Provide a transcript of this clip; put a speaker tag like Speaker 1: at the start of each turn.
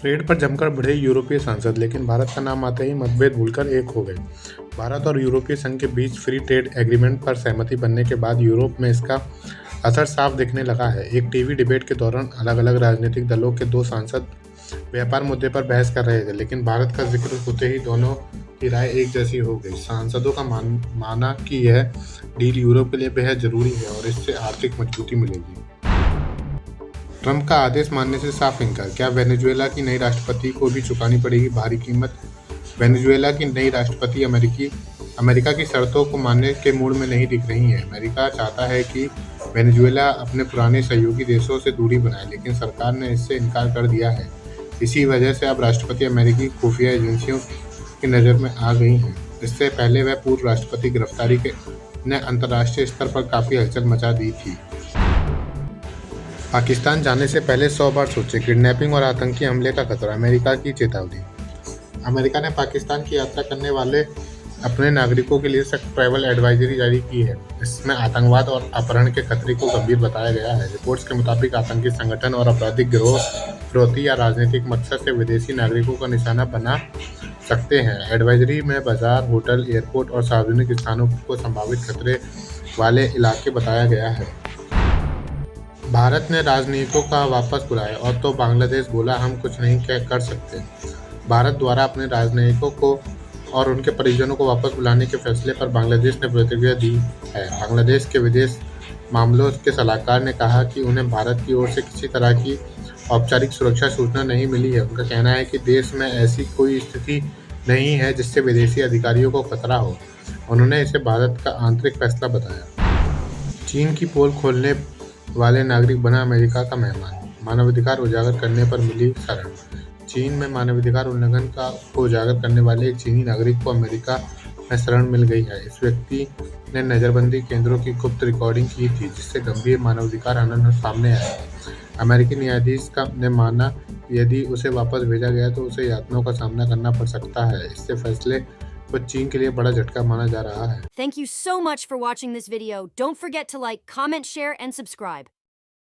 Speaker 1: Trade पर जमकर बढ़े यूरोपीय सांसद, लेकिन भारत का नाम आते ही मतभेद भूलकर एक हो गए। भारत और यूरोपीय संघ के बीच फ्री ट्रेड एग्रीमेंट पर सहमति बनने के बाद यूरोप में इसका असर साफ दिखने लगा है। एक टीवी डिबेट के दौरान अलग अलग राजनीतिक दलों के दो सांसद व्यापार मुद्दे पर बहस कर रहे थे, लेकिन भारत का जिक्र होते ही दोनों की राय एक जैसी हो गई। सांसदों का माना कि यह डील यूरोप के लिए बेहद जरूरी है और इससे आर्थिक मजबूती मिलेगी। ट्रंप का आदेश मानने से साफ इनकार, क्या वेनेजुएला की नई राष्ट्रपति को भी चुकानी पड़ेगी भारी कीमत? वेनेजुएला की नई राष्ट्रपति अमेरिका की शर्तों को मानने के मूड में नहीं दिख रही है। अमेरिका चाहता है कि वेनेजुएला अपने पुराने सहयोगी देशों से दूरी बनाए, लेकिन सरकार ने इससे इनकार कर दिया है। इसी वजह से अब राष्ट्रपति अमेरिकी खुफिया एजेंसियों की नज़र में आ गई हैं। इससे पहले वह पूर्व राष्ट्रपति गिरफ्तारी ने अंतर्राष्ट्रीय स्तर पर काफ़ी हलचल मचा दी थी। पाकिस्तान जाने से पहले 100 बार सोचें, किडनैपिंग और आतंकी हमले का खतरा, अमेरिका की चेतावनी। अमेरिका ने पाकिस्तान की यात्रा करने वाले अपने नागरिकों के लिए सख्त ट्रैवल एडवाइजरी जारी की है। इसमें आतंकवाद और अपहरण के खतरे को गंभीर बताया गया है। रिपोर्ट्स के मुताबिक आतंकी संगठन और आपराधिक गिरोह फिरौती या राजनीतिक मकसद से विदेशी नागरिकों का निशाना बना सकते हैं। एडवाइजरी में बाजार, होटल, एयरपोर्ट और सार्वजनिक स्थानों को संभावित खतरे वाले इलाके बताया गया है। भारत ने राजनयिकों का वापस बुलाया और तो बांग्लादेश बोला हम कुछ नहीं कर सकते। भारत द्वारा अपने राजनयिकों को और उनके परिजनों को वापस बुलाने के फैसले पर बांग्लादेश ने प्रतिक्रिया दी है। बांग्लादेश के विदेश मामलों के सलाहकार ने कहा कि उन्हें भारत की ओर से किसी तरह की औपचारिक सुरक्षा सूचना नहीं मिली है। उनका कहना है कि देश में ऐसी कोई स्थिति नहीं है जिससे विदेशी अधिकारियों को खतरा हो। उन्होंने इसे भारत का आंतरिक फैसला बताया। चीन की पोल खोलने वाले नागरिक बना अमेरिका का मेहमान, मानवाधिकार उजागर करने पर मिली शरण। चीन में मानवाधिकार उल्लंघन को उजागर करने वाले एक चीनी नागरिक को अमेरिका में शरण मिल गई है। इस व्यक्ति ने नज़रबंदी केंद्रों की गुप्त रिकॉर्डिंग की थी, जिससे गंभीर मानवाधिकार हनन सामने आया। अमेरिकी न्यायाधीश ने माना यदि उसे वापस भेजा गया तो उसे यातनाओं का सामना करना पड़ सकता है। इससे फैसले को चीन के लिए बड़ा झटका माना जा रहा है।
Speaker 2: Thank you so much for watching this video. Don't forget to like, comment, share, and subscribe.